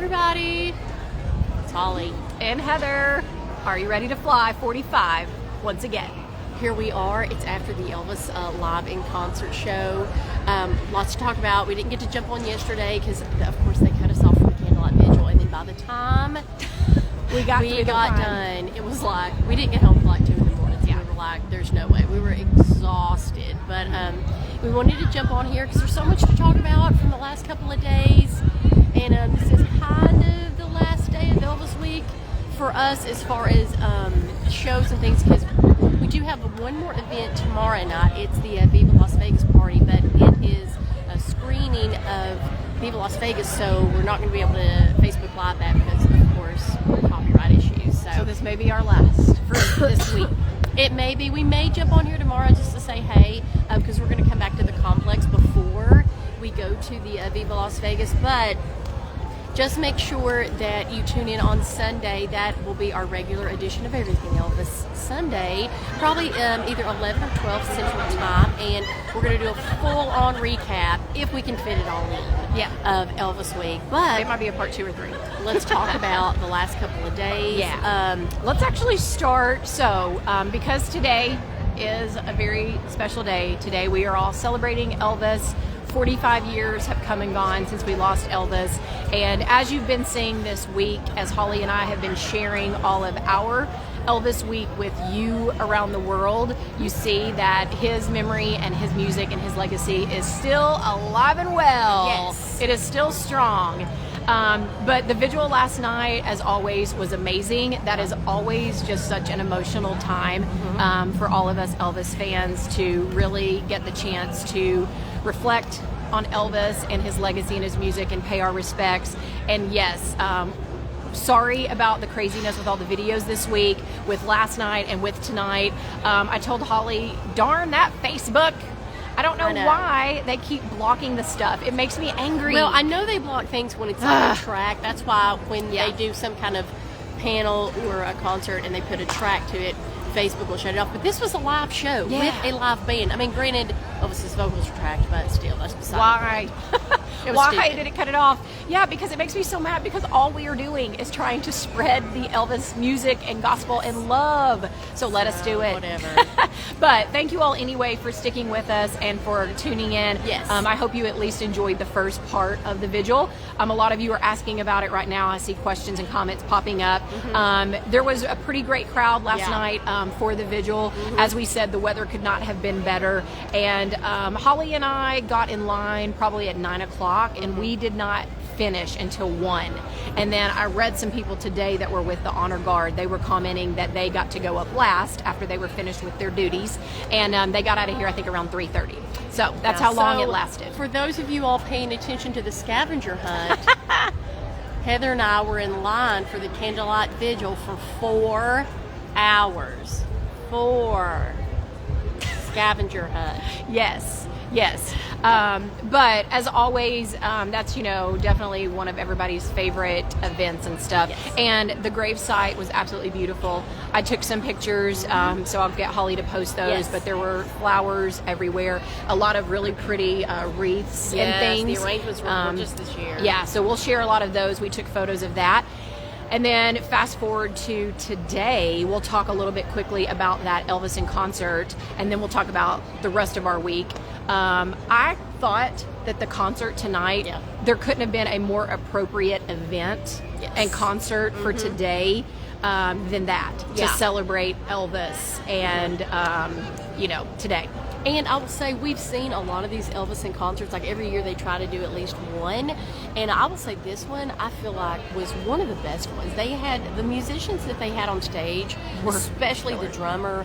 everybody. It's Holly. And Heather. Are you ready to fly 45 once again? Here we are. It's after the Elvis live in concert show. Lots to talk about. We didn't get to jump on yesterday because, of course, they cut us off from the candlelight vigil. And then by the time we got done, it was like we didn't get home until like 2 in the morning. So we were like, "There's no way." We were exhausted, but we wanted to jump on here because there's so much to talk about from the last couple of days. And this is kind of the last day of Elvis week for us as far as shows and things, because we do have one more event tomorrow night. It's the Viva Las Vegas party, but it is a screening of Viva Las Vegas, so we're not going to be able to Facebook Live that because, of course, copyright issues. So this may be our last for this week. It may be. We may jump on here tomorrow just to say hey, because we're going to come back to the complex before we go to the Viva Las Vegas, but just make sure that you tune in on Sunday. That will be our regular edition of Everything Elvis Sunday, probably either 11 or 12 Central Time, and we're going to do a full-on recap, if we can fit it all in, of Elvis Week. But it might be a part 2 or 3. Let's talk about the last couple of days. Let's actually start. So, because today is a very special day. Today we are all celebrating Elvis. 45 years have come and gone since we lost Elvis, and as you've been seeing this week, as Holly and I have been sharing all of our Elvis week with you around the world, you see that his memory and his music and his legacy is still alive and well. Yes. It is still strong. But the vigil last night, as always, was amazing. That is always just such an emotional time for all of us Elvis fans to really get the chance to reflect on Elvis and his legacy and his music and pay our respects. And yes, sorry about the craziness with all the videos this week, with last night and with tonight. I told Holly, darn that Facebook. I don't know why they keep blocking the stuff. It makes me angry. Well, I know they block things when it's on a track. That's why when they do some kind of panel or a concert and they put a track to it, Facebook will shut it off. But this was a live show with a live band. I mean, granted, Elvis's vocals were tracked, but still, that's beside the point. Why did it cut it off? Yeah, because it makes me so mad, because all we are doing is trying to spread the Elvis music and gospel and love. So let us do it. Whatever. But thank you all anyway for sticking with us and for tuning in. Yes. I hope you at least enjoyed the first part of the vigil. A lot of you are asking about it right now. I see questions and comments popping up. There was a pretty great crowd last night for the vigil. As we said, the weather could not have been better. And Holly and I got in line probably at 9 o'clock, and we did not finish until 1. And then I read some people today that were with the honor guard. They were commenting that they got to go up last after they were finished with their duties, and they got out of here I think around 3:30. So that's how long it lasted. For those of you all paying attention to the scavenger hunt, Heather and I were in line for the candlelight vigil for 4 hours. 4 scavenger hunt. Yes. But as always, that's, definitely one of everybody's favorite events and stuff. Yes. And the gravesite was absolutely beautiful. I took some pictures, so I'll get Holly to post those. Yes. But there were flowers everywhere, a lot of really pretty wreaths and things. The arrangements were gorgeous this year. Yeah, so we'll share a lot of those. We took photos of that. And then fast forward to today, we'll talk a little bit quickly about that Elvis in concert, and then we'll talk about the rest of our week. I thought that the concert tonight, there couldn't have been a more appropriate event and concert for today than that, to celebrate Elvis and, today. And I will say, we've seen a lot of these Elvis in concerts. Like every year they try to do at least one. And I will say this one, I feel like, was one of the best ones. They had, the musicians that they had on stage, especially the drummer,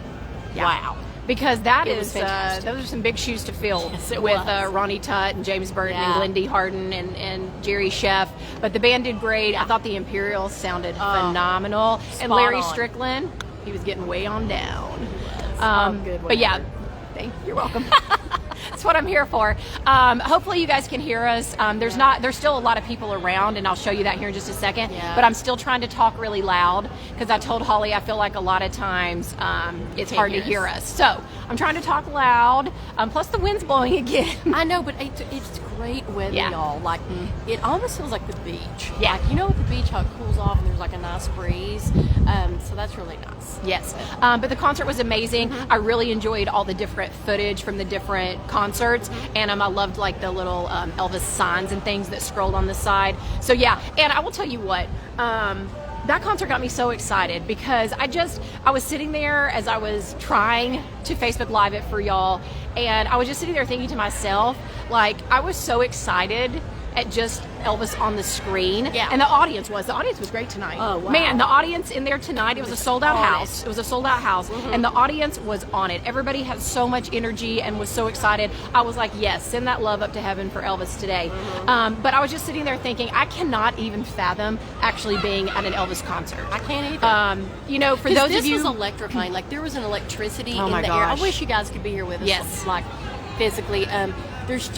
wow. Because those fantastic. are some big shoes to fill with was. Ronnie Tutt and James Burton and Glendy Harden and Jerry Sheff. But the band did great. I thought the Imperials sounded phenomenal. And Larry Strickland, he was getting way on down. But yeah, you're welcome. That's what I'm here for. Hopefully you guys can hear us. There's still a lot of people around, and I'll show you that here in just a second. But I'm still trying to talk really loud because I told Holly I feel like a lot of times it's hard to hear us. So I'm trying to talk loud. Plus the wind's blowing again. I know, but it's great weather, Yeah. y'all. Like, it almost feels like the beach. Yeah. Like, you know, at the beach, how it cools off and there's like a nice breeze. So that's really nice. Yes, but the concert was amazing. I really enjoyed all the different footage from the different concerts, and I loved like the little Elvis signs and things that scrolled on the side. So yeah, and I will tell you what, that concert got me so excited because I was sitting there as I was trying to Facebook Live it for y'all, and I was just sitting there thinking to myself, like, I was so excited at just Elvis on the screen. Yeah. And the audience was great tonight. Oh, wow. Man, the audience in there tonight, it was a sold out house. It was a sold out house. And the audience was on it. Everybody had so much energy and was so excited. I was like, yes, send that love up to heaven for Elvis today. But I was just sitting there thinking, I cannot even fathom actually being at an Elvis concert. I can't either. You know, for those this of you, was electrifying. Like, there was an electricity in my the air. I gosh. wish you guys could be here with us. Yes. Like, physically.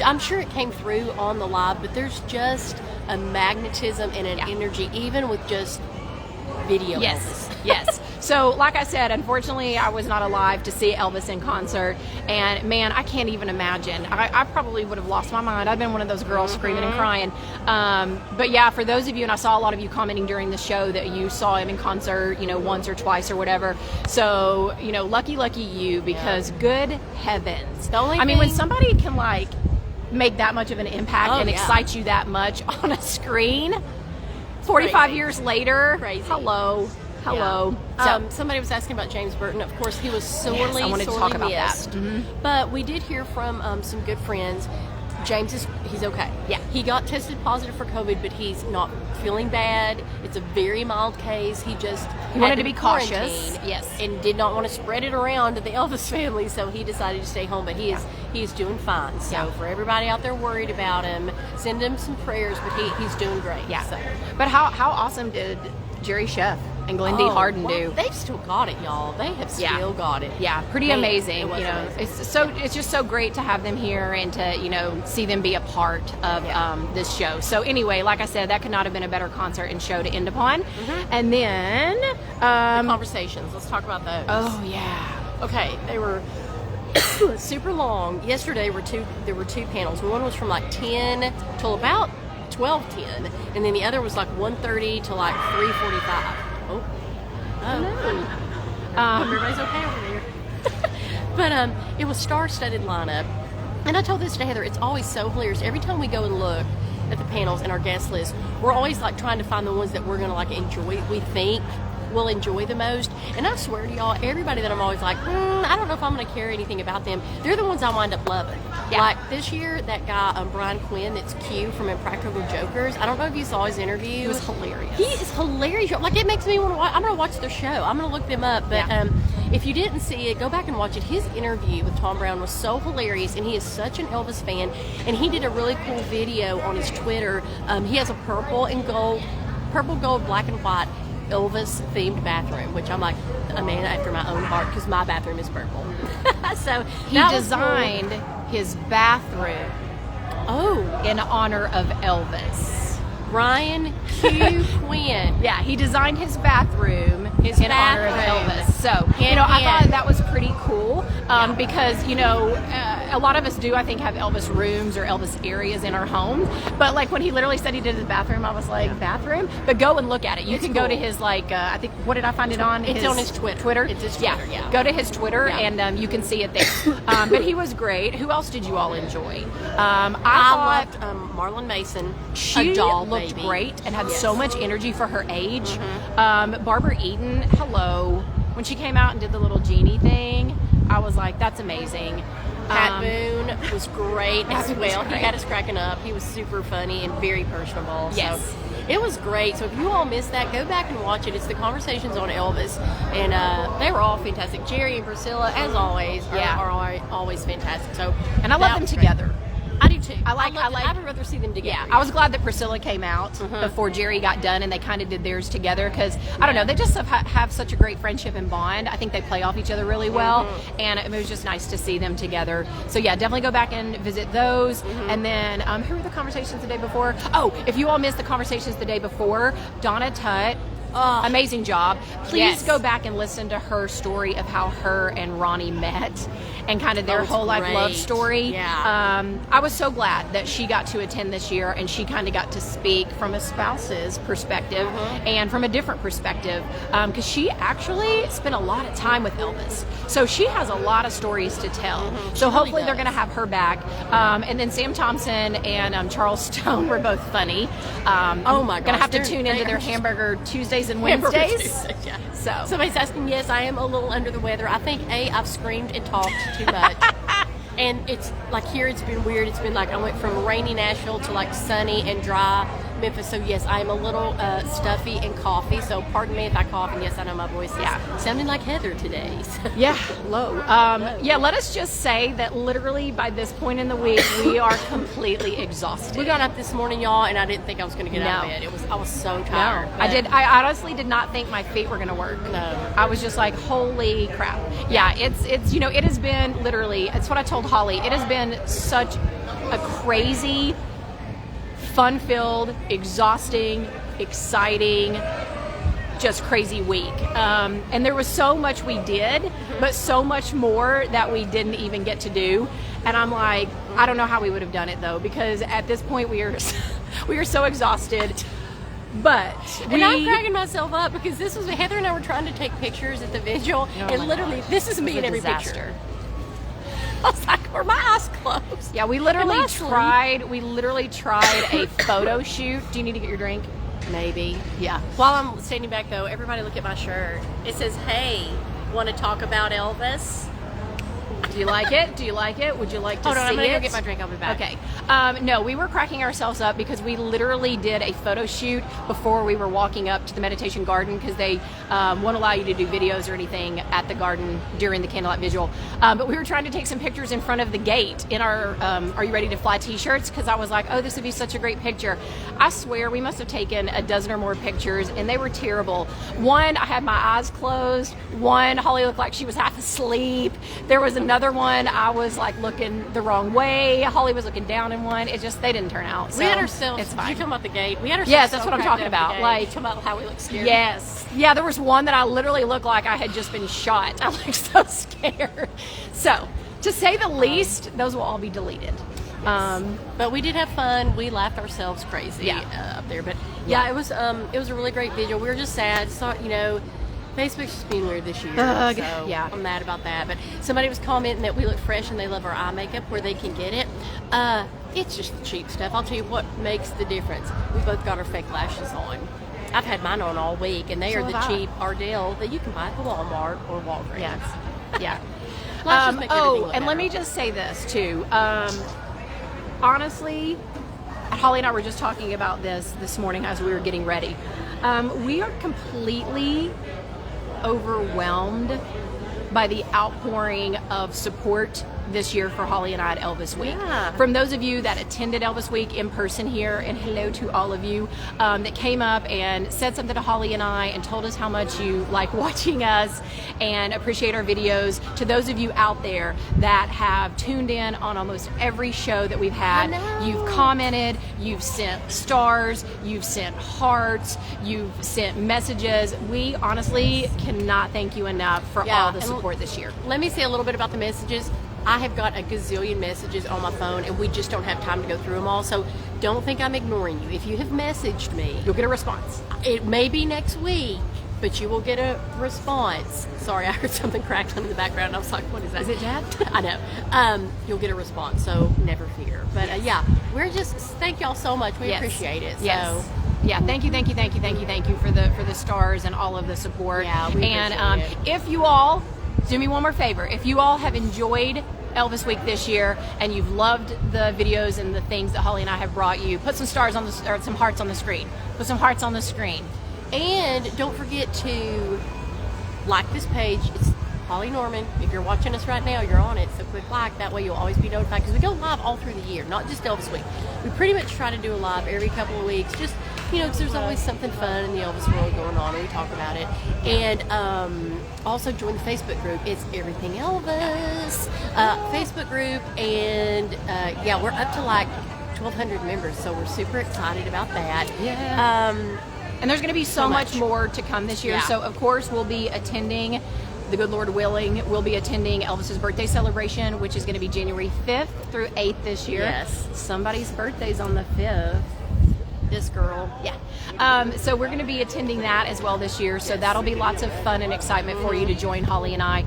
I'm sure it came through on the live, but there's just a magnetism and an energy, even with just video. Yes, Elvis. yes. So, like I said, unfortunately, I was not alive to see Elvis in concert, and man, I can't even imagine. I probably would have lost my mind. I've been one of those girls screaming and crying. But yeah, for those of you, and I saw a lot of you commenting during the show that you saw him in concert, you know, once or twice or whatever. So, you know, lucky you, because good heavens. The only I mean, when thing- somebody can like make that much of an impact and yeah. excite you that much on a screen, 45 Crazy. years later, Crazy. Hello. Yeah. So, Somebody was asking about James Burton. Of course, he was sorely, I wanted to sorely talk about that. missed. But we did hear from some good friends. James he's okay. Yeah. He got tested positive for COVID, but he's not feeling bad. It's a very mild case. He wanted had to be cautious. quarantine, Yes. and did not want to spread it around to the Elvis family, so he decided to stay home. But he is doing fine. So Yeah. for everybody out there worried about him, send him some prayers. But he's doing great. yeah. So. But how awesome did Jerry Sheff and Glendy Harden wow. do? They've still got it, y'all. They have still got it. Yeah, pretty Man, amazing. it was You know, amazing. it's just so great to have them here and to, you know, see them be a part of this show. So anyway, like I said, that could not have been a better concert and show to end upon. And then Conversations. Let's talk about those. oh yeah. Okay, they were super long. Yesterday there were two panels. One was from like 10 till about 12:10, and then the other was like 1:30 to like 3:45. Oh, hope everybody's okay over there. But it was star-studded lineup, and I told this to Heather. It's always so hilarious. Every time we go and look at the panels and our guest list, we're always like trying to find the ones that we're gonna like enjoy. We think we'll enjoy the most. And I swear to y'all, everybody that I'm always like, I don't know if I'm going to care anything about them, they're the ones I wind up loving. Yeah. Like this year, that guy, Brian Quinn, that's Q from Impractical Jokers. I don't know if you saw his interview. It was hilarious. He is hilarious. Like, it makes me want to watch. I'm going to watch their show. I'm going to look them up. But if you didn't see it, go back and watch it. His interview with Tom Brown was so hilarious, and he is such an Elvis fan. And he did a really cool video on his Twitter. He has a purple, gold, black and white Elvis themed bathroom, which I'm like a man after my own heart because my bathroom is purple. So He designed his bathroom in honor of Elvis. Brian Q. Quinn. Yeah, he designed his bathroom in honor of Elvis. So, I thought that was pretty cool because, a lot of us do, I think, have Elvis rooms or Elvis areas in our homes. But, like, when he literally said he did his bathroom, I was like, bathroom? But go and look at it. You can go to his, I think, what did I find it on? It's on his Twitter. It's his Twitter, yeah. Go to his Twitter and you can see it there. But he was great. Who else did you all enjoy? I loved Marlon Mason. She a doll looked baby. great and had so much energy for her age. Barbara Eden, hello. When she came out and did the little genie thing, I was like, that's amazing. Pat Boone was great as well. great. He had us cracking up. He was super funny and very personable. Yes. So it was great. So if you all missed that, go back and watch it. It's the Conversations on Elvis. And they were all fantastic. Jerry and Priscilla, as always, are always fantastic. So And I love them together. I do too. I would rather see them together. I was glad that Priscilla came out before Jerry got done, and they kind of did theirs together because, I don't know, they just have such a great friendship and bond. I think they play off each other really well, and it was just nice to see them together. So, yeah, definitely go back and visit those. And then, who were the conversations the day before? Oh, if you all missed the conversations the day before, Donna Tutt Amazing job. Please Yes. go back and listen to her story of how her and Ronnie met and kind of their it's whole life love great. story. Yeah. I was so glad that she got to attend this year and she kind of got to speak from a spouse's perspective and from a different perspective because she actually spent a lot of time with Elvis. So she has a lot of stories to tell. So She hopefully really they're going to does. have her back. And then Sam Thompson and Charles Stone were both funny. Oh my I'm going to gosh, have to they're- tune they into their are just- Hamburger Tuesdays and Hamburger Wednesdays. Tuesdays, yeah. So Somebody's asking, yes, I am a little under the weather. I think, I've screamed and talked too much. And it's like here it's been weird. It's been like I went from rainy Nashville to like sunny and dry Memphis. So yes, I am a little stuffy and coughy. So pardon me if I cough. And yes, I know my voice is sounding like Heather today. So. yeah, low. Yeah, let us just say that literally by this point in the week, we are completely exhausted. We got up this morning, y'all, and I didn't think I was going to get out of No. bed. I was so tired. I did. I honestly did not think my feet were going to work. No. I was just like, holy crap. Yeah, it's it has been literally. It's what I told Holly. It has been such a crazy, fun-filled, exhausting, exciting, just crazy week. And there was so much we did, but so much more that we didn't even get to do. And I'm like, I don't know how we would have done it though, because at this point we are so exhausted. But And I'm cracking myself up because this was Heather and I were trying to take pictures at the vigil, and my literally gosh. this is me in It was a every disaster. picture. I was like, are my eyes closed? Yeah, we Am literally I asleep? tried a photo shoot. Do you need to get your drink? Maybe. Yeah. While I'm standing back though, everybody look at my shirt. It says, "Hey, want to talk about Elvis?" Do you like it? Do you like it? Would you like to Hold on, see I'm gonna it? go get my drink. I'll be back. Okay. No, we were cracking ourselves up because we literally did a photo shoot before we were walking up to the meditation garden because they won't allow you to do videos or anything at the garden during the candlelight vigil. But we were trying to take some pictures in front of the gate in our Are You Ready to Fly t-shirts because I was like, oh, this would be such a great picture. I swear we must have taken a dozen or more pictures and they were terrible. One, I had my eyes closed. One, Holly looked like she was half asleep. There was another one, I was like looking the wrong way. Holly was looking down in one. It just, they didn't turn out. So We had ourselves. It's You fine. talking about the gate? We had ourselves. Yes, that's so what I'm cracked talking up about. today. Like- You talking about how we look scared. Yes. Yeah, there was one that I literally looked like I had just been shot. I looked so scared. So, to say the least, those will all be deleted. But we did have fun. We laughed ourselves crazy Yeah. up there. But yeah, it was a really great vigil. We were just sad. So, Facebook's just being weird this year. Ugh, So yeah. I'm mad about that. But somebody was commenting that we look fresh and they love our eye makeup where they can get it. It's just the cheap stuff. I'll tell you what makes the difference. We both got our fake lashes on. I've had mine on all week, and they So are the have I. cheap Ardell that you can buy at the Walmart or Walgreens. Yes. Yeah. Lashes make everything look and let better. me just say this too. Honestly, Holly and I were just talking about this morning as we were getting ready. We are completely overwhelmed by the outpouring of support this year for Holly and I at Elvis Week. Yeah. From those of you that attended Elvis Week in person here, and hello to all of you that came up and said something to Holly and I and told us how much you like watching us and appreciate our videos. To those of you out there that have tuned in on almost every show that we've had, I know. you've commented, you've sent stars, you've sent hearts, you've sent messages. We honestly cannot thank you enough for Yeah, all the and support this year. Let me say a little bit about the messages. I have got a gazillion messages on my phone, and we just don't have time to go through them all. So don't think I'm ignoring you. If you have messaged me, You'll get a response. it may be next week, but you will get a response. Sorry, I heard something crackling in the background. I was like, what is that? Is it Dad? I know. You'll get a response, so never fear. But yeah, we're just, thank y'all so much. We Yes. appreciate it. Yes. So Yeah, thank you for the stars and all of the support. Yeah, we and appreciate if you all do me one more favor, if you all have enjoyed Elvis Week this year and you've loved the videos and the things that Holly and I have brought you, put some stars on the or some hearts on the screen. Put some hearts on the screen. And don't forget to like this page. It's Holly Norman. If you're watching us right now, you're on it. So click like. That way you'll always be notified because we go live all through the year, not just Elvis Week. We pretty much try to do a live every couple of weeks, just because there's always something fun in the Elvis world going on, and we talk about it. And also join the Facebook group. It's Everything Elvis Facebook group, and yeah, we're up to like 1,200 members, so we're super excited about that. Yeah. And there's going to be so much much more to come this year. Yeah. So, of course, we'll be attending, the good Lord willing, we'll be attending Elvis's birthday celebration, which is going to be January 5th through 8th this year. Yes. Somebody's birthday's on the 5th. This girl. Yeah. So we're going to be attending that as well this year. So that'll be lots of fun and excitement for you to join Holly and I.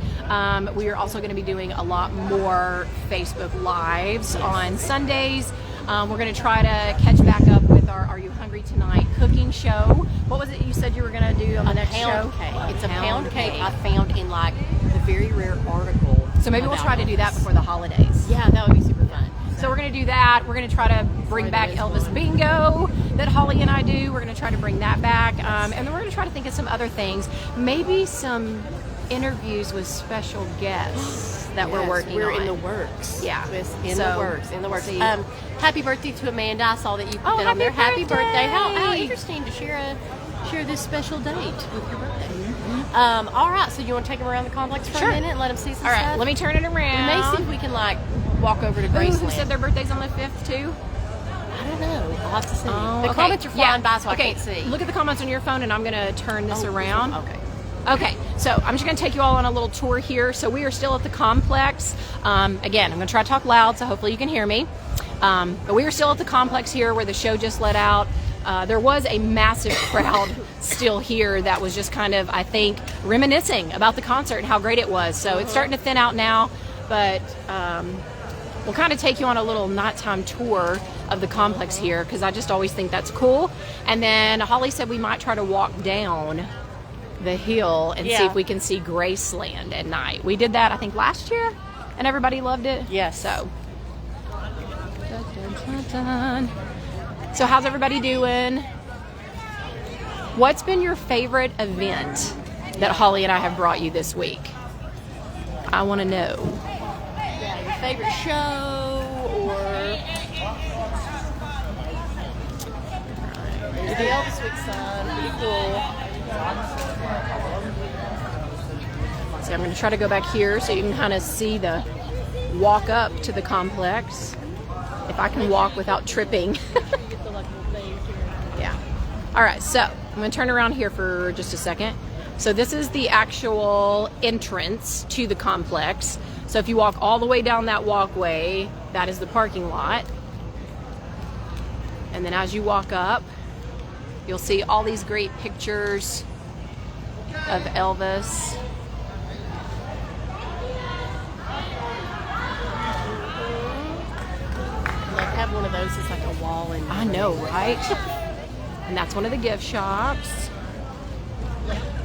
We are also going to be doing a lot more Facebook Lives on Sundays. We're going to try to catch back up with our Are You Hungry Tonight cooking show. What was it you said you were going to do on the next show? Cake. It's a pound cake I found in like the very rare article. So maybe we'll about try to do that Elvis. before the holidays. Yeah, that would be super fun. So we're going to do that. We're going to try to bring back Sorry, Elvis one. Bingo that Holly and I do. We're going to try to bring that back. And then we're going to try to think of some other things. Maybe some interviews with special guests that we're working We're on. in the works. Yeah. In So, the works. In the works. see. Happy birthday to Amanda. I saw that you put Oh, that on there. happy Happy birthday. How birthday. interesting to share this special date with your birthday. All right, so you want to take them around the complex for Sure. a minute and let them see some All right, stuff? let me turn it We around. may see if we can like walk over to Ooh, Graceland. who said their birthday's on the 5th too? I don't know. I'll have to see. Oh, The okay. comments are flying by, so okay. I can't see. Look at the comments on your phone, and I'm going to turn this around. Okay. Okay, so I'm just going to take you all on a little tour here. So we are still at the complex. Again, I'm going to try to talk loud, so hopefully you can hear me. But we are still at the complex here where the show just let out. There was a massive crowd still here that was just kind of, I think, reminiscing about the concert and how great it was. So it's starting to thin out now, but we'll kind of take you on a little nighttime tour of the complex here because I just always think that's cool. And then Holly said we might try to walk down the hill and see Yeah. if we can see Graceland at night. We did that, I think, last year, and everybody loved it. Yes. So, so how's everybody doing? What's been your favorite event that Holly and I have brought you this week? I want to know. Yeah, your favorite show or the Elvis Week sign. Pretty cool. So I'm going to try to go back here so you can kind of see the walk up to the complex. If I can walk without tripping. Yeah. All right, so I'm going to turn around here for just a second. So this is the actual entrance to the complex. So if you walk all the way down that walkway, that is the parking lot. And then as you walk up, you'll see all these great pictures of Elvis. Like have one of those as like a wall and I know, right? And that's one of the gift shops.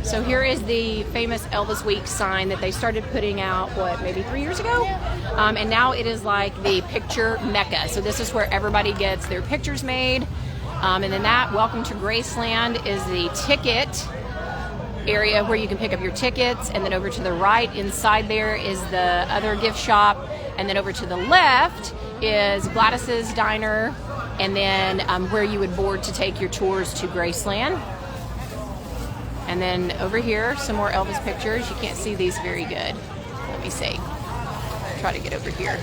So here is the famous Elvis Week sign that they started putting out, what, maybe 3 years ago? And now it is like the picture mecca. So this is where everybody gets their pictures made. And then that, Welcome to Graceland, is the ticket area where you can pick up your tickets. And then over to the right, inside there, is the other gift shop. And then over to the left is Gladys's Diner. And then where you would board to take your tours to Graceland. And then over here, some more Elvis pictures. You can't see these very good. Let me see. Try to get over here.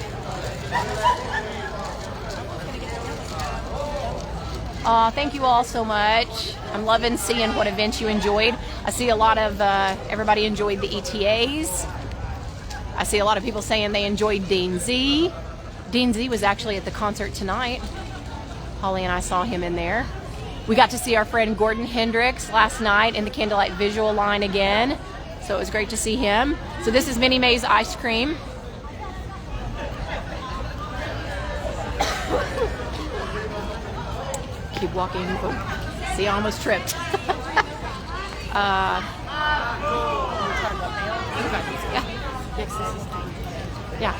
Aw, thank you all so much. I'm loving seeing what events you enjoyed. I see a lot of, everybody enjoyed the ETAs. I see a lot of people saying they enjoyed Dean Z. Dean Z was actually at the concert tonight. Holly and I saw him in there. We got to see our friend Gordon Hendricks last night in the Candlelight Visual line again. So it was great to see him. So this is Minnie Mae's ice cream. Keep walking. Oh, see, I almost tripped. Yeah. Yeah.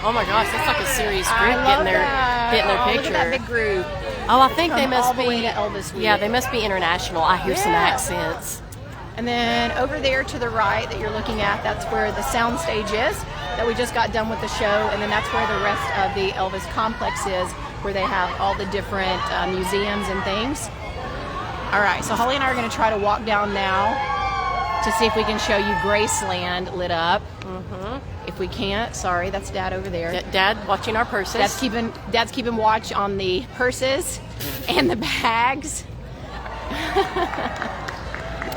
oh my gosh, that's like a serious I group love getting that. their Oh, picture. look at that big group. Oh, I think they Come must all the be way to Elvis Week. Yeah, they must be international. I hear some Yeah. accents. And then over there to the right that you're looking at, that's where the sound stage is that we just got done with the show. And then that's where the rest of the Elvis complex is, where they have all the different museums and things. All right, so Holly and I are going to try to walk down now to see if we can show you Graceland lit up. If if we can't. Sorry, that's Dad over there. Dad watching our purses. Dad's keeping watch on the purses and the bags.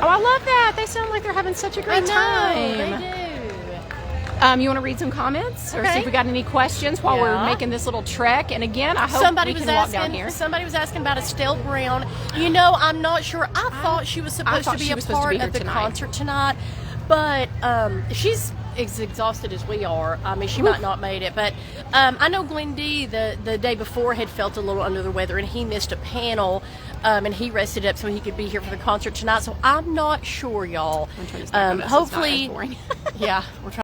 Oh, I love that. They sound like they're having such a great time. They do. You want to read some comments or see Okay. if we got any questions while we're making this little trek? And again, I hope we can walk down here. Somebody was asking about Estelle Brown. You know, I'm not sure. I thought she was supposed to be a part of the concert tonight, but she's as exhausted as we are. I mean, she might not made it, but I know Glenn D the day before had felt a little under the weather, and he missed a panel, and he rested up so he could be here for the concert tonight. So I'm not sure, y'all. Hopefully, yeah, we're trying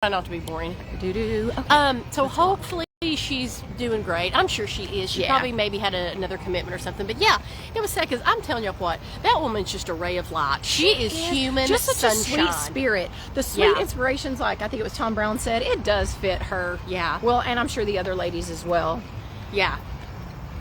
not to be boring. Okay. So hopefully she's doing great. I'm sure she is. She probably maybe had another commitment or something. But yeah, it was sad because I'm telling you what, that woman's just a ray of light. She is human just such sunshine. a sweet spirit. The sweet inspirations, like I think it was Tom Brown said, it does fit her. Yeah. Well, and I'm sure the other ladies as well. Yeah.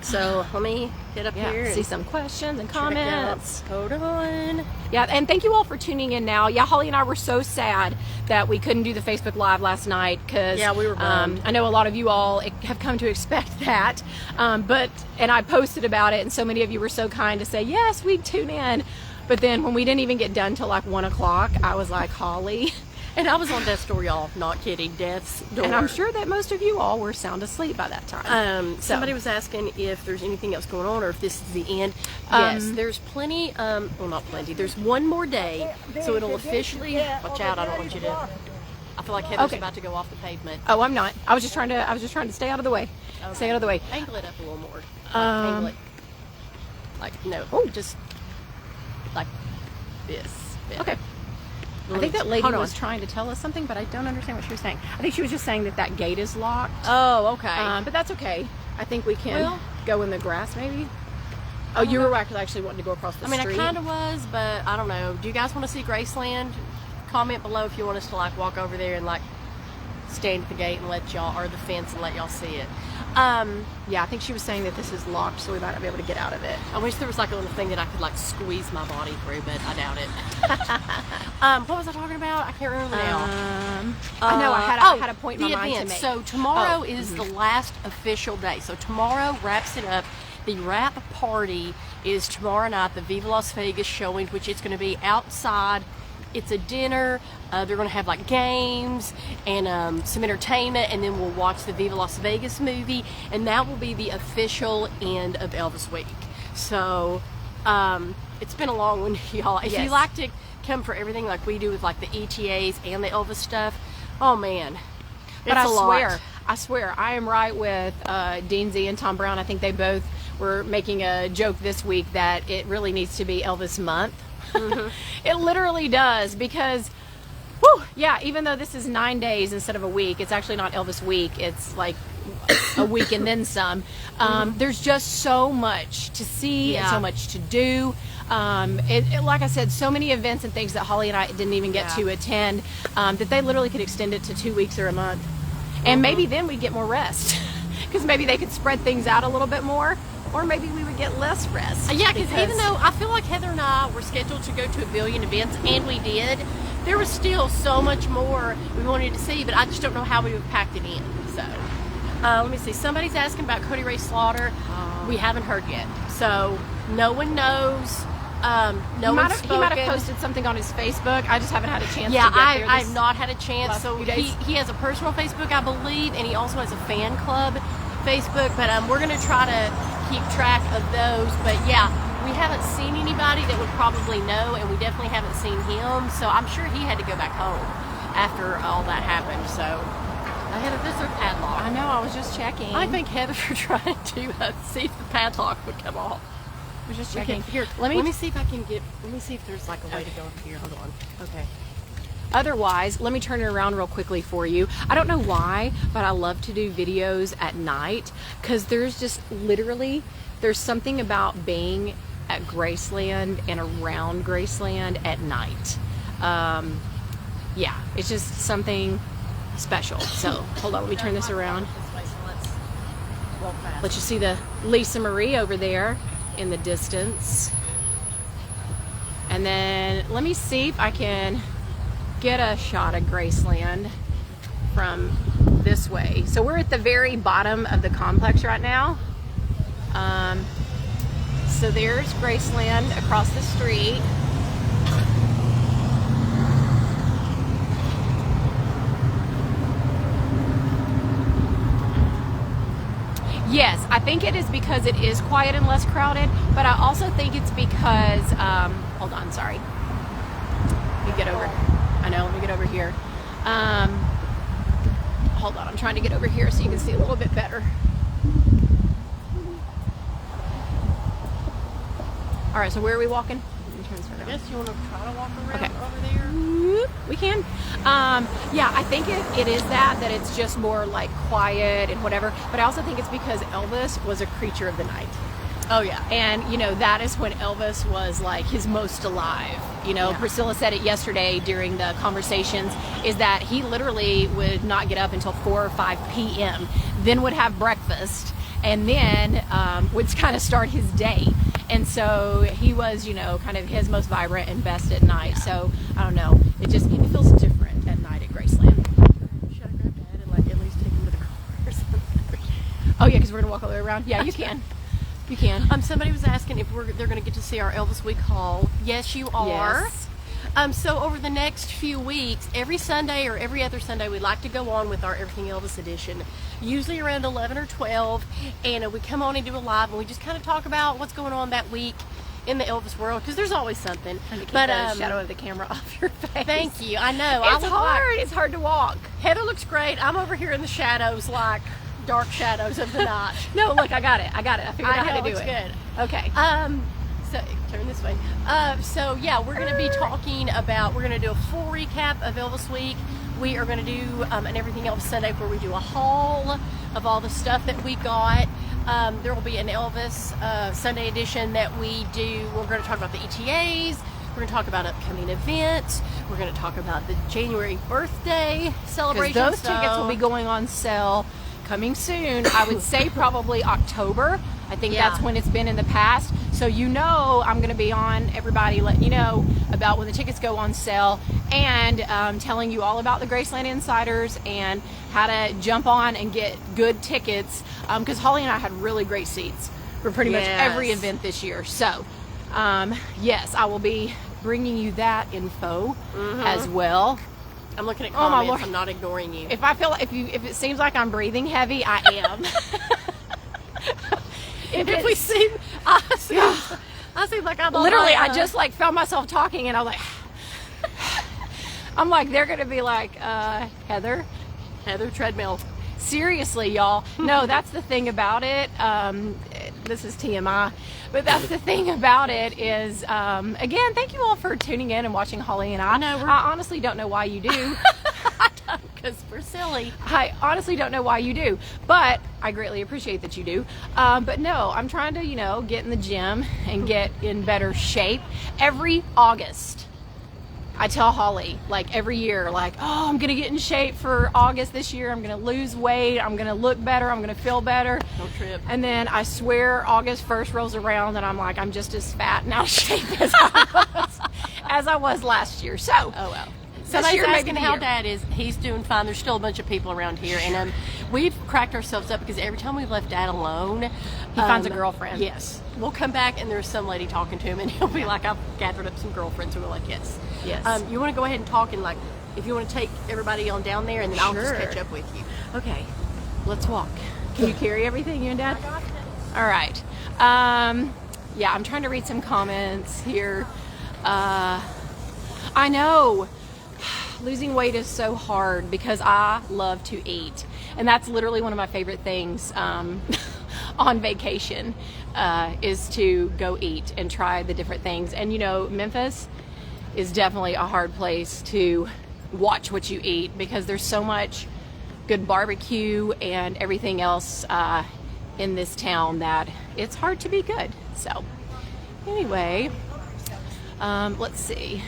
So let me get up here and see some questions and comments. Hold on. Yeah, and thank you all for tuning in now. Yeah, Holly and I were so sad that we couldn't do the Facebook Live last night because we were bummed. I know a lot of you all have come to expect that. And I posted about it, and so many of you were so kind to say, yes, we'd tune in. But then when we didn't even get done till like 1 o'clock, I was like, Holly. And I was on death's door, y'all. Not kidding. Death's door. And I'm sure that most of you all were sound asleep by that time. Somebody was asking if there's anything else going on or if this is the end. Yes, there's plenty. Well, not plenty. There's one more day, so it'll officially. Watch out! I don't want you to. I feel like Heather's about to go off the pavement. Oh, I'm not. I was just trying to stay out of the way. Okay. Stay out of the way. Angle it up a little more. Angle it. Like no. Oh, just like this. Yeah. Okay. I think that lady was trying to tell us something, but I don't understand what she was saying. I think she was just saying that gate is locked. Oh, okay. But that's okay. I think we can go in the grass, maybe. Oh, you were actually wanting to go across the street. I mean, I kind of was, but I don't know. Do you guys want to see Graceland? Comment below if you want us to like walk over there and like stand at the gate and let y'all, or the fence and let y'all see it. Yeah, I think she was saying that this is locked, so we might not be able to get out of it. I wish there was like a little thing that I could like squeeze my body through, but I doubt it. What was I talking about? I can't remember now. I know I had a point in my mind to make. So tomorrow is the last official day. So tomorrow wraps it up. The wrap party is tomorrow night, the Viva Las Vegas showing, which it's going to be outside. It's a dinner. They're going to have like games and some entertainment, and then we'll watch the Viva Las Vegas movie, and that will be the official end of Elvis Week. So it's been a long one, y'all. If you like to come for everything like we do with like the ETAs and the Elvis stuff, oh man, but I swear, I am right with Dean Z and Tom Brown. I think they both were making a joke this week that it really needs to be Elvis month. It literally does, because even though this is 9 days instead of a week, it's actually not Elvis week, it's like a week and then some. There's just so much to see and so much to do. Like I said, so many events and things that Holly and I didn't even get to attend, that they literally could extend it to 2 weeks or a month, and maybe then we'd get more rest because maybe they could spread things out a little bit more. Or maybe we would get less rest. Yeah, because even though I feel like Heather and I were scheduled to go to a billion events, and we did, there was still so much more we wanted to see, but I just don't know how we would have packed it in. So, let me see. Somebody's asking about Cody Ray Slaughter. We haven't heard yet. So, no one knows. No one's spoken. He might have posted something on his Facebook. I just haven't had a chance to get there. I've not had a chance. So, he has a personal Facebook, I believe, and he also has a fan club Facebook, but we're going to try to keep track of those. But yeah, we haven't seen anybody that would probably know, and we definitely haven't seen him, so I'm sure he had to go back home after all that happened. So Heather, this is a padlock. I know, I was just checking. I think Heather trying to see if the padlock would come off. I was just checking. Here, let me see if I can get, let me see if there's like a way to go up here. Hold on. Okay. Otherwise, let me turn it around real quickly for you. I don't know why, but I love to do videos at night because there's just literally, there's something about being at Graceland and around Graceland at night. Yeah, it's just something special. So hold on, let me turn this around. Let's just see the Lisa Marie over there in the distance. And then let me see if I can get a shot of Graceland from this way. So we're at the very bottom of the complex right now. So there's Graceland across the street. Yes, I think it is because it is quiet and less crowded, but I also think it's because, hold on, sorry. Let me get over, let me get over here. Hold on, I'm trying to get over here so you can see a little bit better. All right, so where are we walking? I guess you want to try to walk around Okay. over there. We can. Yeah, I think it is that it's just more like quiet and whatever. But I also think it's because Elvis was a creature of the night. Oh yeah. And that is when Elvis was like his most alive. Yeah. Priscilla said it yesterday during the conversations, is that he literally would not get up until 4 or 5 p.m. Then would have breakfast, and then would kind of start his day. And so he was, kind of his most vibrant and best at night. So I don't know, it feels different at night at Graceland. Should I grab Dad and at least take him to the car or something? Oh yeah, because we're gonna walk all the way around. Yeah, you can. You can. Somebody was asking if they're going to get to see our Elvis Week haul. Yes, you are. Yes. So over the next few weeks, every Sunday or every other Sunday, we like to go on with our Everything Elvis edition, usually around 11 or 12, and we come on and do a live, and we just kind of talk about what's going on that week in the Elvis world, because there's always something. But the shadow of the camera off your face. Thank you. I know. It's hard. It's hard to walk. Heather looks great. I'm over here in the shadows, like dark shadows of the night. No, look, I got it. I figured out how to do it. Good. Okay. So turn this way. So yeah, we're going to be talking about. We're going to do a full recap of Elvis Week. We are going to do an Everything Elvis Sunday where we do a haul of all the stuff that we got. There will be an Elvis Sunday edition that we do. We're going to talk about the ETAs. We're going to talk about upcoming events. We're going to talk about the January birthday celebration. Those tickets will be going on sale coming soon. I would say probably October. I think that's when it's been in the past. So I'm going to be on everybody, letting you know about when the tickets go on sale, and telling you all about the Graceland Insiders and how to jump on and get good tickets, because Holly and I had really great seats for pretty much every event this year. So yes, I will be bringing you that info as well. I'm looking at Oh my comments. Lord. I'm not ignoring you. If I feel if it seems like I'm breathing heavy, I am. If we seem, I seem like I'm literally, I just found myself talking, and I was like, I'm like, they're gonna be like, Heather treadmill. Seriously, y'all. No, that's the thing about it. This is TMI, but that's the thing about it is, again, thank you all for tuning in and watching Holly and I. I honestly don't know why you do. Because we're silly. I honestly don't know why you do, but I greatly appreciate that you do. But no, I'm trying to, get in the gym and get in better shape. Every August, I tell Holly, every year, oh, I'm going to get in shape for August this year. I'm going to lose weight. I'm going to look better. I'm going to feel better. Don't trip. And then I swear August 1st rolls around and I'm like, I'm just as fat and out of shape as I was last year. So, oh well. Somebody's maybe asking how Dad is. He's doing fine. There's still a bunch of people around here, and we've cracked ourselves up because every time we've left Dad alone, he finds a girlfriend. Yes, we'll come back and there's some lady talking to him, and he'll be like, "I've gathered up some girlfriends." And we're like, "Yes, yes." You want to go ahead and talk, and if you want to take everybody on down there, and then I'll just catch up with you. Okay, let's walk. Can you carry everything, you and Dad? I got it. All right. Yeah, I'm trying to read some comments here. I know. Losing weight is so hard because I love to eat, and that's literally one of my favorite things on vacation, is to go eat and try the different things. And Memphis is definitely a hard place to watch what you eat because there's so much good barbecue and everything else in this town that it's hard to be good. So anyway, let's see.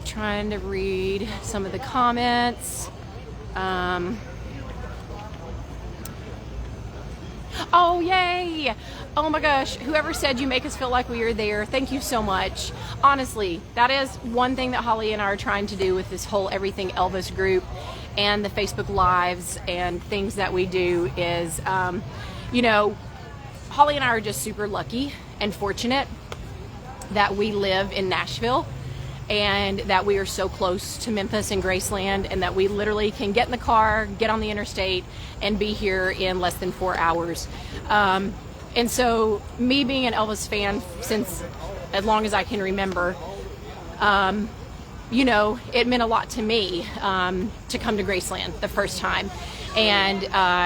Trying to read some of the comments. Oh, yay! Oh my gosh, whoever said you make us feel like we are there, thank you so much. Honestly, that is one thing that Holly and I are trying to do with this whole Everything Elvis group, and the Facebook Lives and things that we do is, you know, Holly and I are just super lucky and fortunate that we live in Nashville and that we are so close to Memphis and Graceland, and that we literally can get in the car, get on the interstate, and be here in less than 4 hours. And so me being an Elvis fan since as long as I can remember, you know, it meant a lot to me to come to Graceland the first time. And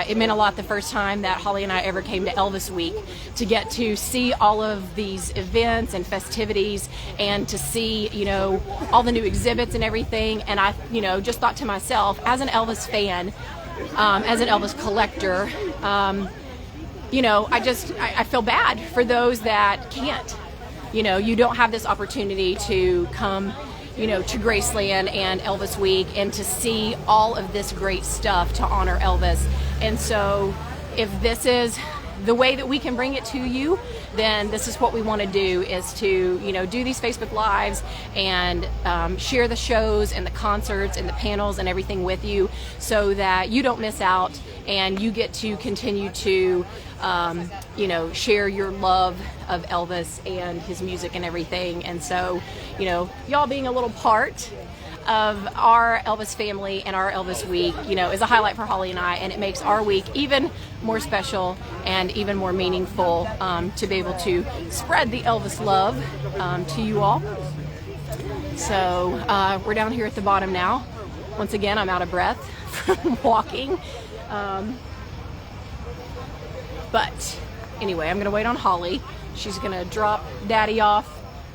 it meant a lot the first time that Holly and I ever came to Elvis Week, to get to see all of these events and festivities, and to see, you know, all the new exhibits and everything. And I, you know, just thought to myself, as an Elvis fan, as an Elvis collector, you know, I feel bad for those that can't. You know, you don't have this opportunity to come, you know, to Graceland and Elvis Week and to see all of this great stuff to honor Elvis. And so if this is the way that we can bring it to you, then this is what we want to do, is to, you know, do these Facebook Lives and share the shows and the concerts and the panels and everything with you, so that you don't miss out and you get to continue to, you know, share your love of Elvis and his music and everything. And so, you know, y'all being a little part of our Elvis family and our Elvis Week, you know, is a highlight for Holly and I, and it makes our week even more special and even more meaningful, to be able to spread the Elvis love to you all. So we're down here at the bottom now. Once again, I'm out of breath from walking. But anyway, I'm going to wait on Holly. She's going to drop Daddy off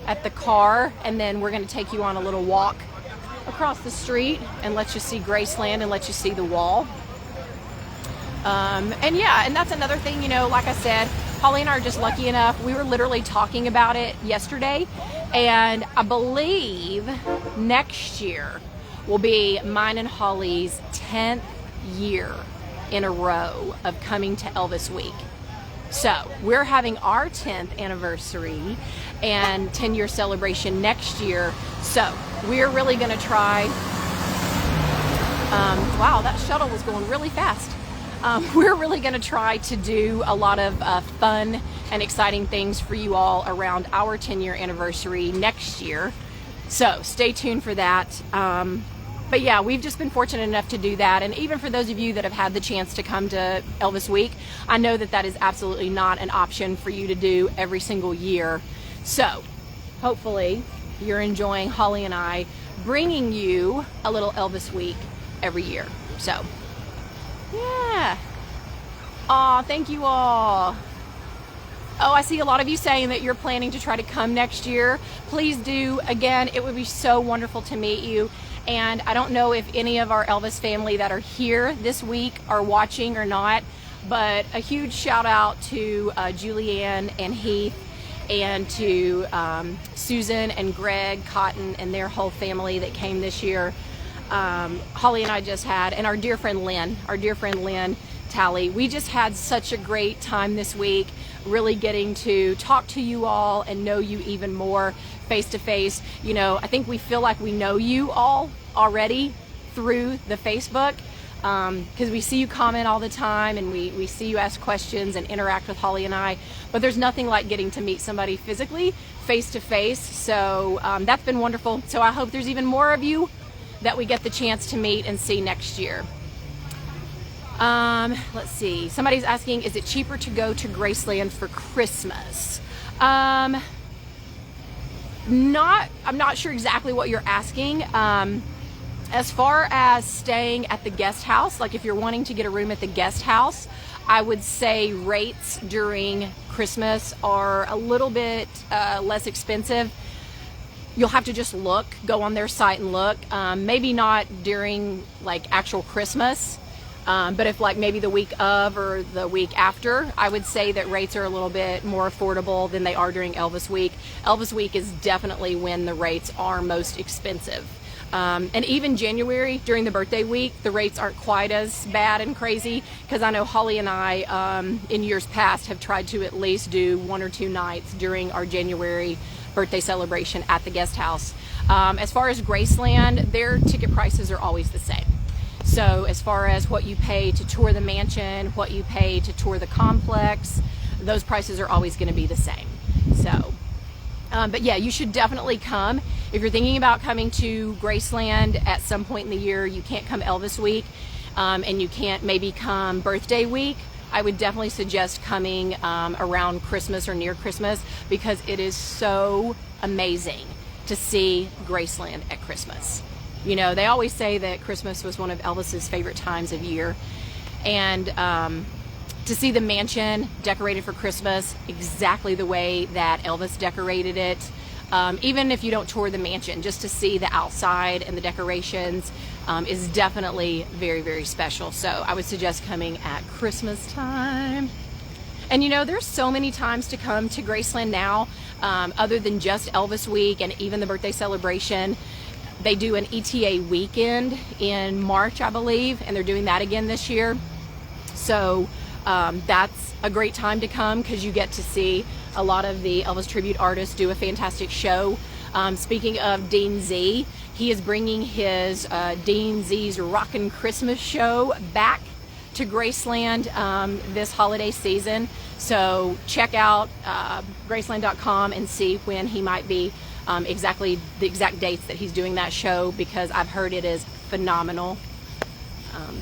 at the car, and then we're going to take you on a little walk across the street and let you see Graceland and let you see the wall. And yeah, and that's another thing, you know, like I said, Holly and I are just lucky enough. We were literally talking about it yesterday, and I believe next year will be mine and Holly's 10th year in a row of coming to Elvis Week. So we're having our 10th anniversary and 10-year celebration next year. So we're really going to try. Wow, that shuttle was going really fast. We're really going to try to do a lot of fun and exciting things for you all around our 10-year anniversary next year. So stay tuned for that. But yeah, we've just been fortunate enough to do that. And even for those of you that have had the chance to come to Elvis Week, I know that that is absolutely not an option for you to do every single year. So hopefully you're enjoying Holly and I bringing you a little Elvis Week every year. So yeah. Aw, thank you all. Oh, I see a lot of you saying that you're planning to try to come next year. Please do. Again, it would be so wonderful to meet you. And I don't know if any of our Elvis family that are here this week are watching or not, but a huge shout out to Julianne and Heath, and to Susan and Greg Cotton and their whole family that came this year. Holly and I just had, and our dear friend Lynn Talley, we just had such a great time this week, really getting to talk to you all and know you even more face to face. You know, I think we feel like we know you all already through the Facebook, because we see you comment all the time, and we see you ask questions and interact with Holly and I, but there's nothing like getting to meet somebody physically, face to face. So that's been wonderful. So I hope there's even more of you that we get the chance to meet and see next year. Let's see. Somebody's asking, is it cheaper to go to Graceland for Christmas? I'm not sure exactly what you're asking. As far as staying at the guest house, like if you're wanting to get a room at the guest house, I would say rates during Christmas are a little bit less expensive. You'll have to just look, go on their site and look. Maybe not during like actual Christmas, but if like maybe the week of or the week after, I would say that rates are a little bit more affordable than they are during Elvis Week. Elvis Week is definitely when the rates are most expensive. And even January during the birthday week, the rates aren't quite as bad and crazy, because I know Holly and I in years past have tried to at least do 1 or 2 nights during our January birthday celebration at the guest house. As far as Graceland, their ticket prices are always the same. So as far as what you pay to tour the mansion, what you pay to tour the complex, those prices are always going to be the same. So, but yeah, you should definitely come. If you're thinking about coming to Graceland at some point in the year, you can't come Elvis week, and you can't maybe come birthday week, I would definitely suggest coming around Christmas or near Christmas, because it is so amazing to see Graceland at Christmas. You know, they always say that Christmas was one of Elvis's favorite times of year, and to see the mansion decorated for Christmas exactly the way that Elvis decorated it, even if you don't tour the mansion, just to see the outside and the decorations is definitely very, very special. So I would suggest coming at Christmas time. And you know, there's so many times to come to Graceland now, other than just Elvis week and even the birthday celebration. They do an ETA weekend in March, I believe, and they're doing that again this year. So that's a great time to come, because you get to see a lot of the Elvis tribute artists do a fantastic show. Speaking of Dean Z, he is bringing his Dean Z's Rockin' Christmas show back to Graceland this holiday season. So check out Graceland.com and see when he might be, exactly the exact dates that he's doing that show, because I've heard it is phenomenal.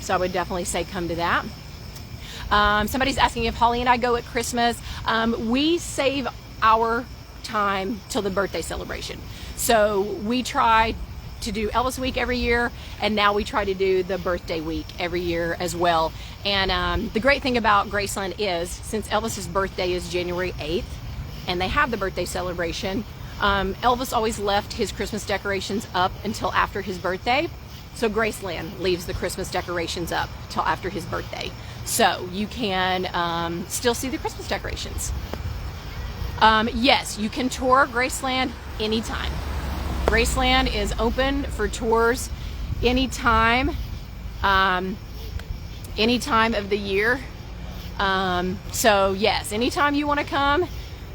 So I would definitely say come to that. Somebody's asking if Holly and I go at Christmas. We save our time till the birthday celebration. So we try to do Elvis week every year, and now we try to do the birthday week every year as well. And the great thing about Graceland is, since Elvis's birthday is January 8th and they have the birthday celebration, Elvis always left his Christmas decorations up until after his birthday. So Graceland leaves the Christmas decorations up till after his birthday. So you can still see the Christmas decorations. Yes, you can tour Graceland anytime. Graceland is open for tours anytime, any time of the year. So yes, anytime you want to come,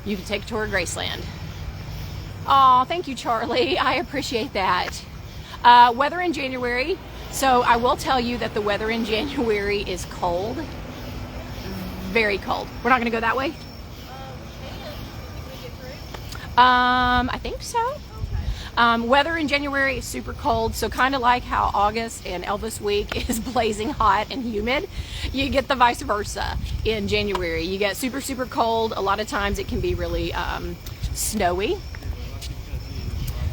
you can take a tour of Graceland. Oh, thank you, Charlie. I appreciate that. Weather in January. So I will tell you that the weather in January is cold. Very cold. We're not going to go that way? I think so. Weather in January is super cold, so kind of like how August and Elvis week is blazing hot and humid, you get the vice versa in January. You get super, super cold. A lot of times it can be really snowy.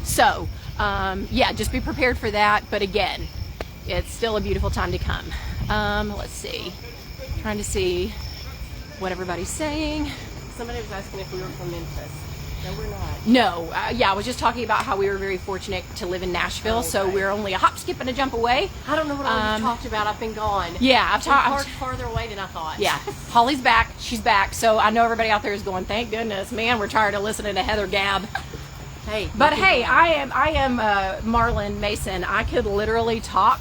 So, yeah, just be prepared for that. But again, it's still a beautiful time to come. Let's see. Trying to see what everybody's saying. Somebody was asking if we were from Memphis. No, we're not. No, yeah, I was just talking about how we were very fortunate to live in Nashville, okay. So we're only a hop, skip, and a jump away. I don't know what I talked about. I've been gone. Yeah, I've talked farther away than I thought. Yeah, Holly's back. She's back. So I know everybody out there is going, thank goodness, man, we're tired of listening to Heather gab. Hey, but hey, I am Marlon Mason. I could literally talk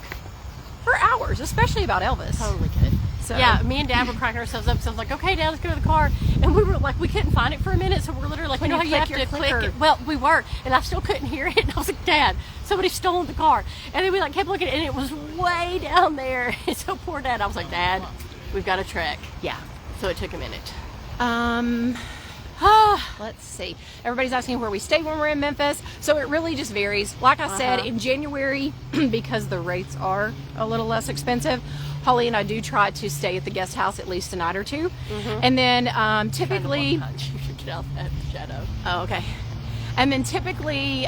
for hours, especially about Elvis. Totally could. So. Yeah, me and Dad were cracking ourselves up. So I was like, okay, Dad, let's go to the car. And we were like, we couldn't find it for a minute. So we're literally like, you know how you have to click it? Well, we were. And I still couldn't hear it. And I was like, Dad, somebody stole the car. And then we like kept looking and it was way down there. And so poor Dad, I was like, Dad, we've got to trek. Yeah. So it took a minute. Let's see. Everybody's asking where we stay when we're in Memphis. So it really just varies. Like I said, in January, because the rates are a little less expensive, Holly and I do try to stay at the guest house at least a night or two. And then typically... You should get out that shadow. Oh, okay. And then typically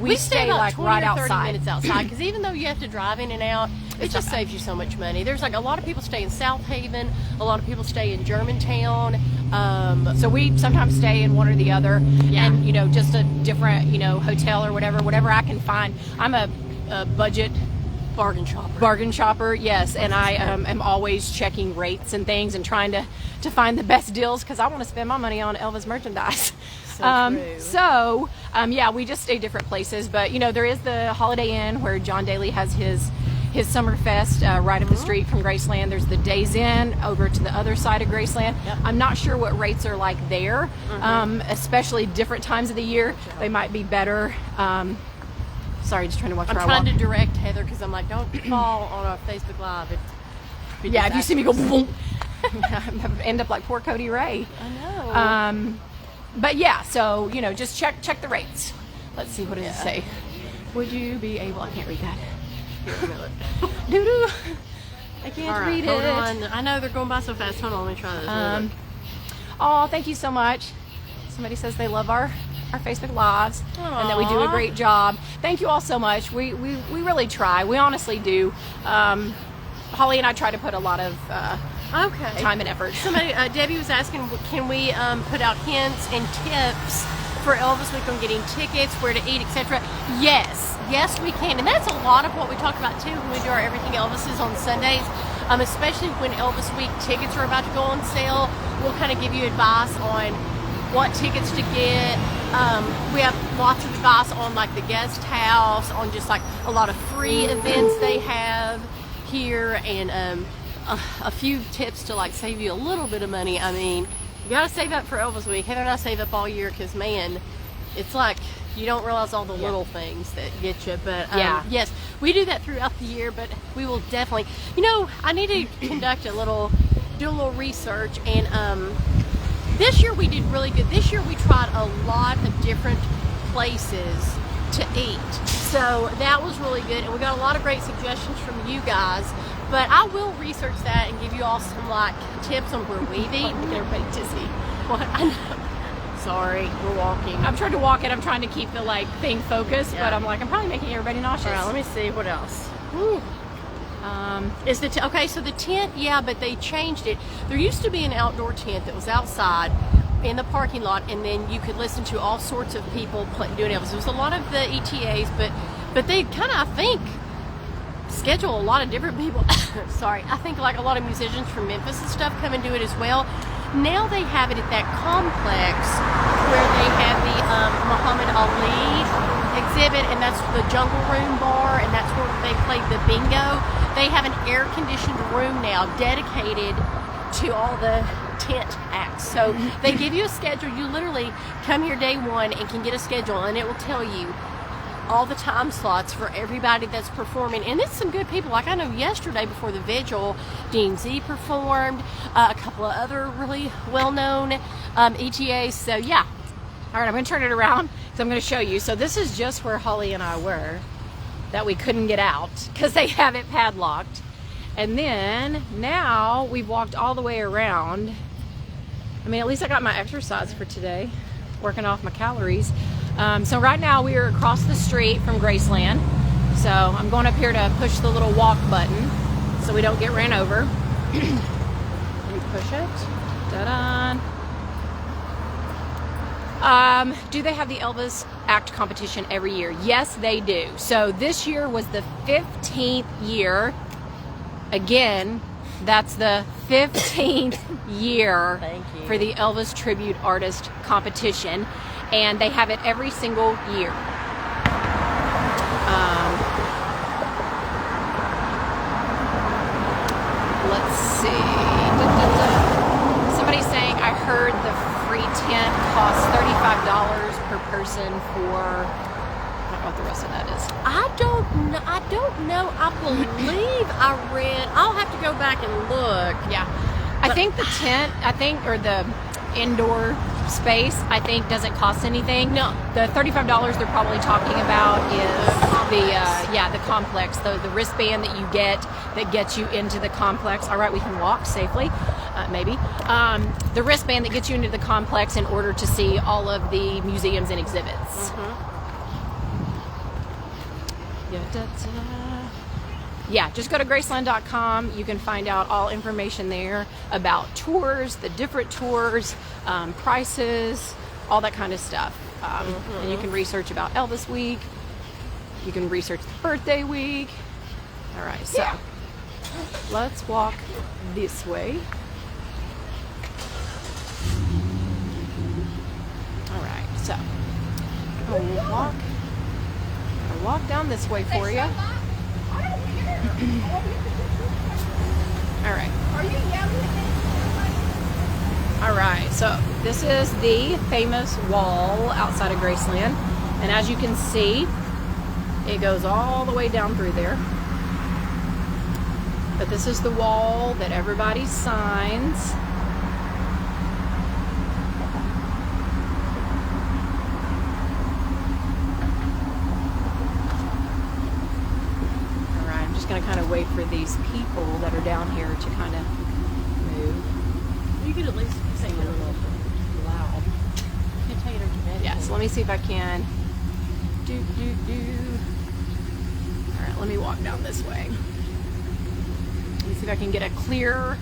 we stay about like 20 right or 30 outside. minutes outside, because even though you have to drive in and out, it just saves you so much money. There's like a lot of people stay in South Haven, a lot of people stay in Germantown. So we sometimes stay in one or the other, Yeah. and you know, just a different, you know, hotel or whatever I can find. I'm a budget bargain shopper, yes, and I am always checking rates and things and trying to find the best deals, because I want to spend my money on Elvis merchandise. So yeah, we just stay different places, but you know, there is the Holiday Inn where John Daly has his Summer Fest right up the street from Graceland. There's the Days Inn over to the other side of Graceland. I'm not sure what rates are like there, especially different times of the year. They might be better Sorry, just trying to watch I'm her trying walk. to direct Heather because I'm like, don't fall on our Facebook Live. Yeah, if you see me go boom, end up like poor Cody Ray. I know. But yeah, so just check the rates. Let's see, what does it say? Would you be able? I can't read that. Doo doo. I can't All right, read hold it. on. I know they're going by so fast. Hold on, let me try this. Oh, thank you so much. Somebody says they love our Facebook Lives and that we do a great job. Thank you all so much. We really try. We honestly do. Holly and I try to put a lot of time and effort. Somebody, Debbie was asking, can we put out hints and tips for Elvis Week on getting tickets, where to eat, etc.? Yes, we can. And that's a lot of what we talk about too when we do our Everything Elvises on Sundays. Especially when Elvis Week tickets are about to go on sale, we'll kind of give you advice on what tickets to get. We have lots of advice on like the guest house, on just like a lot of free events they have here, and a few tips to like save you a little bit of money. I mean, you gotta save up for Elvis Week. Heather and I save up all year because, man, it's like you don't realize all the little things that get you. But yes, we do that throughout the year, but we will definitely, I need to do a little research, and this year we did really good. This year we tried a lot of different places to eat, so that was really good, and we got a lot of great suggestions from you guys. But I will research that and give you all some like tips on where we've eaten. Everybody dizzy. What? I know. Sorry, we're walking. I'm trying to walk it. I'm trying to keep the thing focused, Yeah. but I'm probably making everybody nauseous. All right, let me see what else. Whew. Is the okay? So the tent, but they changed it. There used to be an outdoor tent that was outside in the parking lot, and then you could listen to all sorts of people doing Elvis. There was a lot of the ETAs, but they kind of, I think, schedule a lot of different people. Sorry, I think like a lot of musicians from Memphis and stuff come and do it as well. Now they have it at that complex where they have the Muhammad Ali exhibit, and that's the Jungle Room bar, and that's where they play the bingo. They have an air-conditioned room now dedicated to all the tent acts. So they give you a schedule. You literally come here day one and can get a schedule, and it will tell you all the time slots for everybody that's performing. And it's some good people. Like I know yesterday before the vigil, Dean Z performed, a couple of other really well-known ETAs. So yeah. All right, I'm going to turn it around because I'm going to show you. So this is just where Holly and I were that we couldn't get out because they have it padlocked. And then now we've walked all the way around. I mean, at least I got my exercise for today, working off my calories. So right now we are across the street from Graceland. So I'm going up here to push the little walk button so we don't get ran over. Let me push it. Ta-da! Do they have the Elvis Act competition every year? Yes, they do. So this year was the 15th year. Again, that's the 15th year for the Elvis Tribute Artist Competition, and they have it every single year. Let's see. Somebody's saying, I heard the free tent costs $35 per person for, I don't know what the rest of that is. I don't know. I believe I read. I'll have to go back and look. Yeah. I think the tent, or the indoor space, I think doesn't cost anything. No. The $35 they're probably talking about is the complex, the wristband that you get that gets you into the complex. All right, we can walk safely, maybe. The wristband that gets you into the complex in order to see all of the museums and exhibits. Mm-hmm. Yeah, just go to Graceland.com. You can find out all information there about tours, the different tours, prices, all that kind of stuff. And you can research about Elvis Week. You can research the birthday week. All right, so let's walk this way. All right, so I'll walk down this way for you. All right. All right, so this is the famous wall outside of Graceland, and as you can see, It goes all the way down through there. But this is the wall that everybody signs. Alright, I'm just going to kind of wait for these people that are down here to kind of move. You could at least sing a little loud. You can take it over. Yeah, so let me see if I can. Alright, let me walk down this way. Let me see if I can get a clear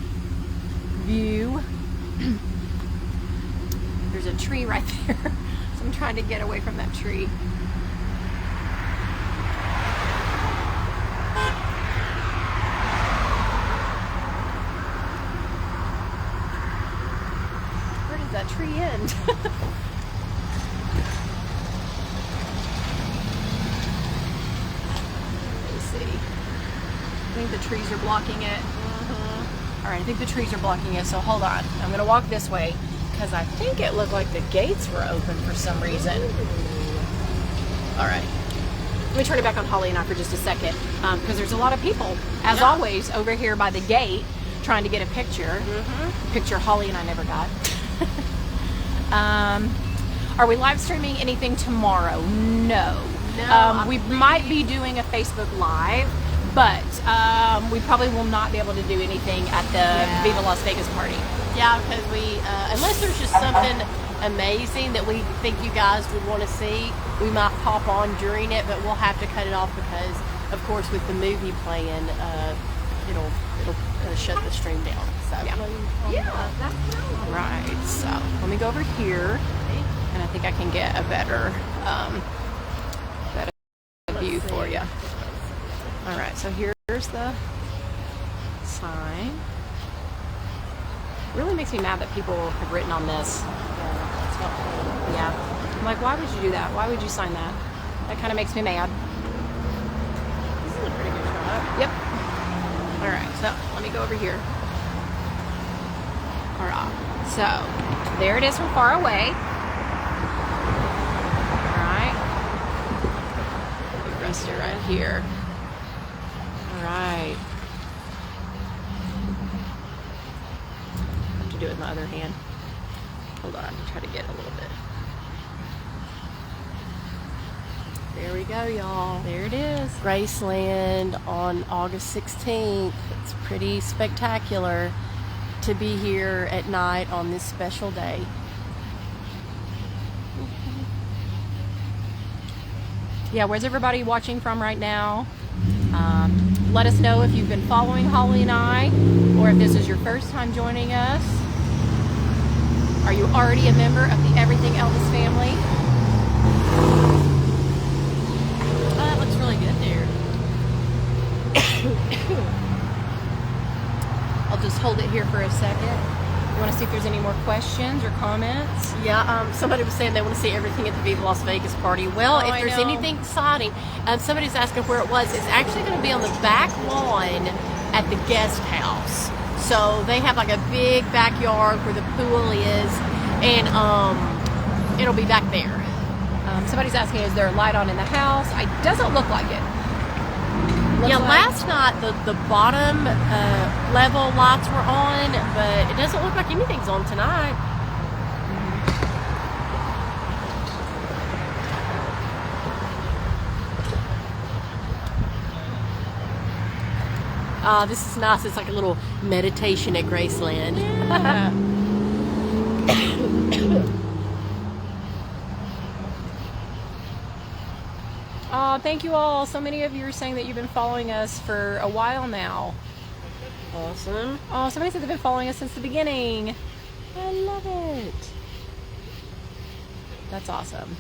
view. There's a tree right there. So I'm trying to get away from that tree. Where does that tree end? I think the trees are blocking it. All right, I think the trees are blocking it, so hold on. I'm going to walk this way because I think it looked like the gates were open for some reason. All right. Let me turn it back on Holly and I for just a second because there's a lot of people, as always, over here by the gate trying to get a picture. Picture Holly and I never got. Are we live streaming anything tomorrow? No. We might be doing a Facebook Live. But we probably will not be able to do anything at the Viva Las Vegas party. Yeah, because we, unless there's just something amazing that we think you guys would want to see, we might pop on during it, but we'll have to cut it off because, of course, with the movie playing, it'll shut the stream down. So right. So let me go over here, and I think I can get a better view for you. All right, so here's the sign. It really makes me mad that people have written on this. Yeah. I'm like, why would you do that? Why would you sign that? That kind of makes me mad. This is a pretty good shot. Yep. All right, so let me go over here. All right, so there it is from far away. All right. Rest it right here. Right. I have to do it with my other hand. Hold on, try to get a little bit. There we go, y'all. There it is. Graceland on August 16th. It's pretty spectacular to be here at night on this special day. Yeah, where's everybody watching from right now? Let us know if you've been following Holly and I, or if this is your first time joining us. Are you already a member of the Everything Elvis family? Oh, that looks really good there. I'll just hold it here for a second. You want to see if there's any more questions or comments? Yeah, somebody was saying they want to see everything at the Viva Las Vegas party. Well, if there's anything exciting, somebody's asking where it was. It's actually going to be on the back lawn at the guest house. So they have like a big backyard where the pool is, and it'll be back there. Somebody's asking, is there a light on in the house? It doesn't look like it. Last night the bottom level lights were on, but it doesn't look like anything's on tonight. This is nice. It's like a little meditation at Graceland. Yeah. Thank you all. So many of you are saying that you've been following us for a while now. Awesome. Oh, somebody said they've been following us since the beginning. I love it. That's awesome.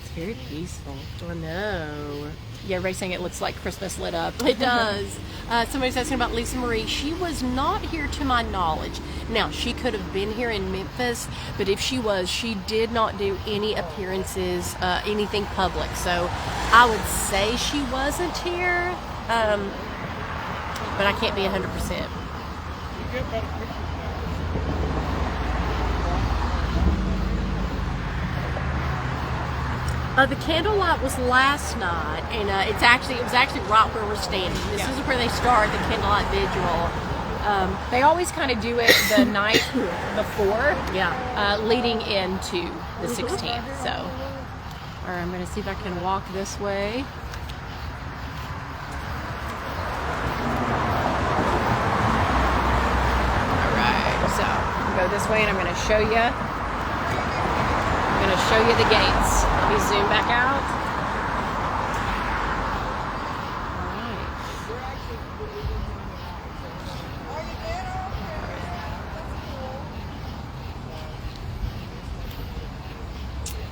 It's very peaceful. I know. Yeah, Ray's saying it looks like Christmas lit up. It does. Somebody's asking about Lisa Marie. She was not here to my knowledge. Now, she could have been here in Memphis, but if she was, she did not do any appearances, anything public. So I would say she wasn't here, but I can't be 100%. The candlelight was last night, and it was actually right where we're standing. This is where they start the candlelight vigil. They always kind of do it the night before, leading into the 16th. So, all right, I'm going to see if I can walk this way. All right, so go this way, and I'm going to show you. I'm going to show you the gates. Let me zoom back out.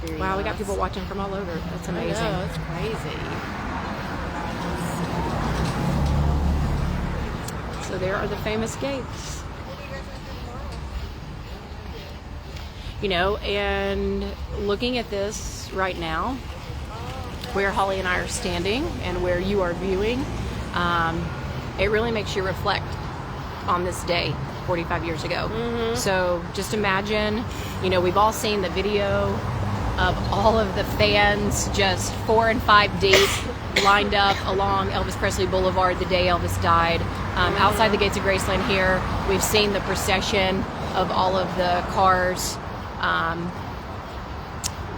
All right. Wow, we got people watching from all over. That's amazing. I know, that's crazy. So there are the famous gates. You know, and looking at this right now, where Holly and I are standing and where you are viewing, it really makes you reflect on this day 45 years ago. So just imagine, you know, we've all seen the video of all of the fans just 4 and 5 deep lined up along Elvis Presley Boulevard the day Elvis died. Outside the gates of Graceland here, we've seen the procession of all of the cars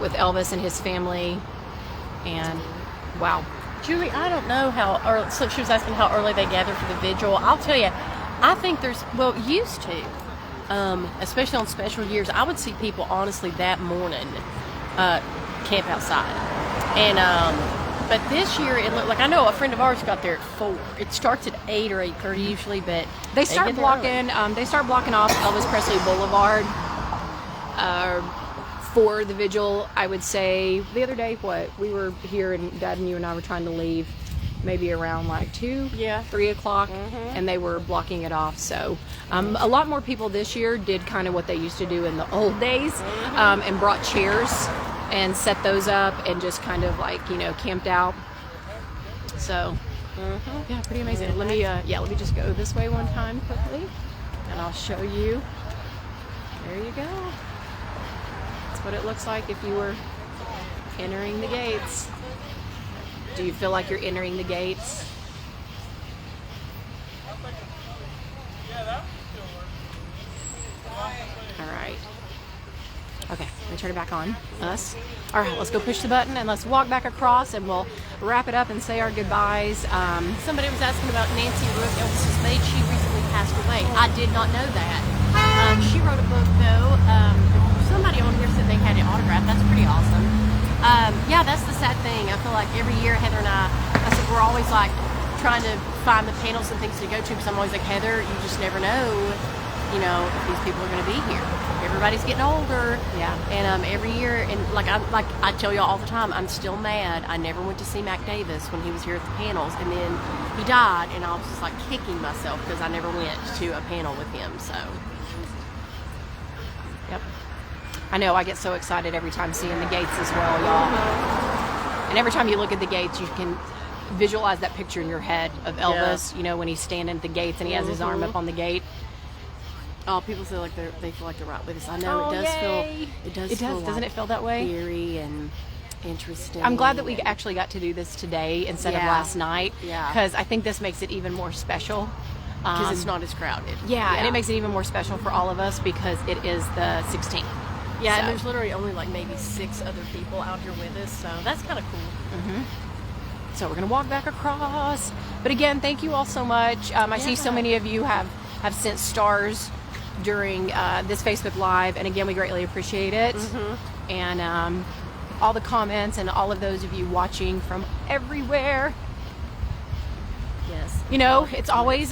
with Elvis and his family, and wow. Julie, I don't know how early, so she was asking how early they gather for the vigil. I'll tell you, I think used to, especially on special years, I would see people honestly that morning camp outside. And but this year it looked like, I know a friend of ours got there at 4. It starts at 8 or 8:30 usually, but they start blocking off Elvis Presley Boulevard for the vigil. I would say the other day, we were here, and Dad and you and I were trying to leave maybe around like 3 o'clock, and they were blocking it off. So a lot more people this year did kind of what they used to do in the old days, and brought chairs and set those up and just kind of like, you know, camped out. So yeah, pretty amazing. Let me just go this way one time quickly, and I'll show you. There you go. That's what it looks like if you were entering the gates. Do you feel like you're entering the gates? All right. Okay, let me turn it back on. Us. All right, let's go push the button and let's walk back across, and we'll wrap it up and say our goodbyes. Somebody was asking about Nancy Rook, Elvis's maid. She recently passed away. I did not know that. She wrote a book, though. Somebody on here said they had it autographed. That's pretty awesome. Yeah, that's the sad thing. I feel like every year Heather and I said we're always like trying to find the panels and things to go to, because I'm always like, Heather, you just never know, you know, if these people are going to be here. Everybody's getting older. Yeah. And every year, and like I tell y'all all the time, I'm still mad. I never went to see Mac Davis when he was here at the panels, and then he died, and I was just like kicking myself because I never went to a panel with him. So. Yep. I know, I get so excited every time seeing the gates as well, y'all. And every time you look at the gates, you can visualize that picture in your head of Elvis, you know, when he's standing at the gates and he has his arm up on the gate. Oh, people feel like they feel like they're right with us. I know it does feel. It does. Doesn't it feel that way? Eerie and interesting. I'm glad that we actually got to do this today instead of last night. Yeah. Because I think this makes it even more special. Because it's not as crowded. Yeah, and it makes it even more special for all of us because it is the 16th. Yeah, and there's literally only like maybe 6 other people out here with us, so that's kind of cool. So we're going to walk back across. But again, thank you all so much. I see so many of you have sent stars during this Facebook Live, and again, we greatly appreciate it. And all the comments and all of those of you watching from everywhere. Yes. You know, it's always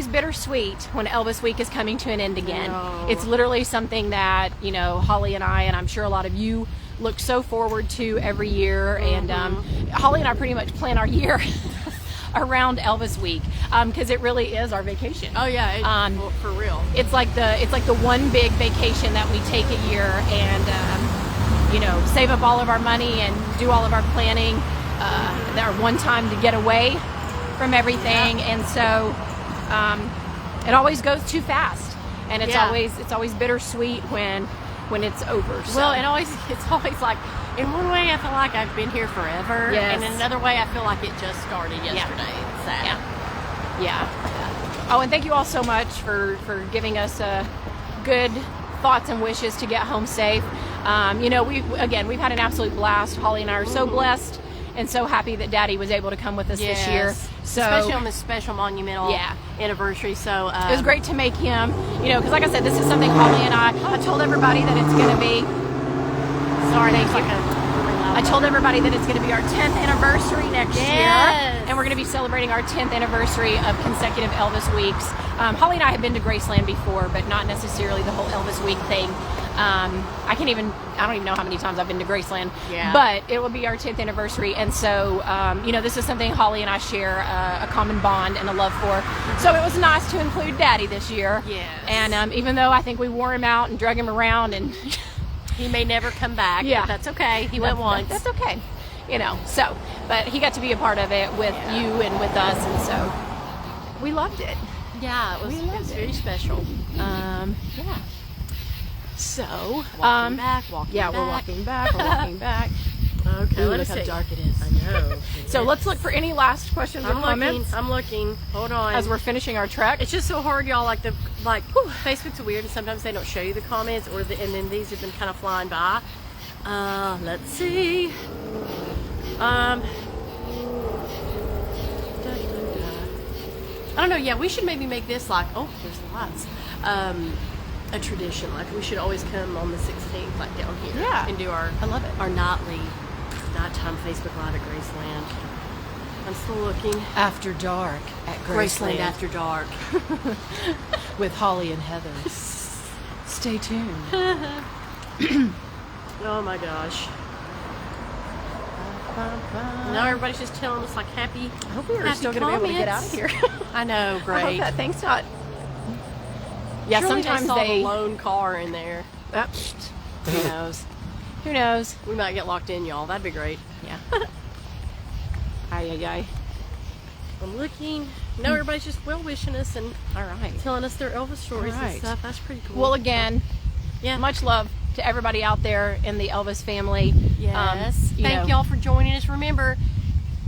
bittersweet when Elvis Week is coming to an end again. It's literally something that, you know, Holly and I, and I'm sure a lot of you, look so forward to every year. And Holly and I pretty much plan our year around Elvis Week because it really is our vacation. Oh yeah, for real. It's like the one big vacation that we take a year, and you know, save up all of our money and do all of our planning. Our one time to get away from everything, and so it always goes too fast, and it's always bittersweet when when it's over. So. Well, it's always like, in one way I feel like I've been here forever, Yes. and in another way I feel like it just started yesterday. It's sad. Yeah. Oh, and thank you all so much for giving us good thoughts and wishes to get home safe. We've had an absolute blast. Holly and I are so blessed and so happy that Daddy was able to come with us this year. So especially on this special monumental anniversary. So it was great to make him, because like I said, this is something Holly and I told everybody that it's going to be. Sorry, thank you. I told everybody that it's going to be our 10th anniversary next year, and we're going to be celebrating our 10th anniversary of consecutive Elvis weeks. Holly and I have been to Graceland before, but not necessarily the whole Elvis week thing. I don't even know how many times I've been to Graceland, but it will be our 10th anniversary, and so this is something Holly and I share a common bond and a love for. So it was nice to include Daddy this year. Yes. And even though I think we wore him out and drug him around and he may never come back. But that's okay. He went once. That's okay. So, but he got to be a part of it with you and with us, and so we loved it. Yeah, it was very special. So, walking back. we're walking back. We're walking back. Okay, look how dark it is. I know. So let's look for any last questions or comments. I'm looking. Hold on. As we're finishing our trek. It's just so hard, y'all. Facebook's weird, and sometimes they don't show you the comments, and then these have been kind of flying by. Let's see. I don't know. Yeah, we should maybe make this there's lots. A tradition. Like, we should always come on the 16th, like down here. Yeah. And do our nighttime Facebook Live at Graceland. I'm still looking. After dark at Graceland. After dark. With Holly and Heather. Stay tuned. Oh my gosh. Now everybody's just telling us happy. I hope we're still going to be able to get out of here. I know, great. I hope that thing's not. Yeah, surely sometimes they saw a lone car in there. Who knows? Who knows? We might get locked in, y'all. That'd be great. Yeah. Ay. I'm looking. No, everybody's just well-wishing us and telling us their Elvis stories and stuff. That's pretty cool. Well, again, much love to everybody out there in the Elvis family. Yes. Thank y'all for joining us. Remember,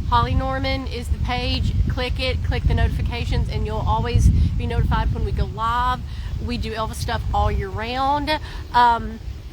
Holly Norman is the page. Click it, click the notifications, and you'll always be notified when we go live. We do Elvis stuff all year round.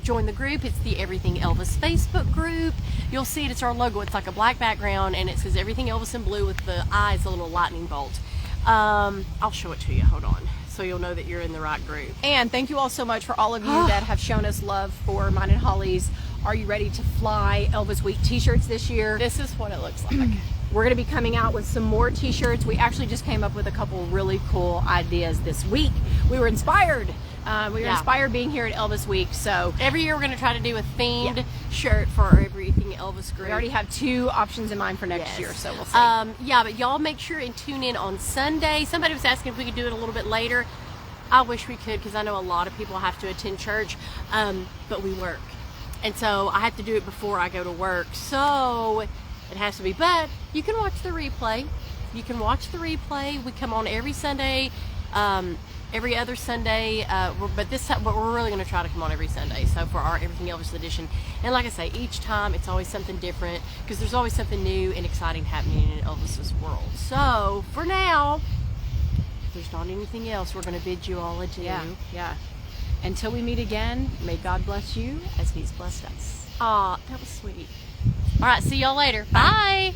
Join the group. It's the Everything Elvis Facebook group. You'll see it. It's our logo. It's like a black background, and it says Everything Elvis in blue with the eyes, a little lightning bolt. I'll show it to you. Hold on. So you'll know that you're in the right group. And thank you all so much for all of you that have shown us love for mine and Holly's Are You Ready to Fly Elvis Week t-shirts this year. This is what it looks like. We're going to be coming out with some more t-shirts. We actually just came up with a couple really cool ideas this week. We were inspired. We were inspired being here at Elvis Week. So every year we're going to try to do a themed shirt for our Everything Elvis group. We already have 2 options in mind for next year, so we'll see. But y'all make sure and tune in on Sunday. Somebody was asking if we could do it a little bit later. I wish we could, because I know a lot of people have to attend church, but we work. And so I have to do it before I go to work. So it has to be. But you can watch the replay. We come on every Sunday, every other Sunday, but we're really going to try to come on every Sunday. So for our Everything Elvis edition, and like I say, each time it's always something different, because there's always something new and exciting happening in Elvis's world. So for now, if there's not anything else, we're going to bid you all adieu. Yeah. Until we meet again, may God bless you as He's blessed us. Aw, that was sweet. All right, see y'all later. Bye.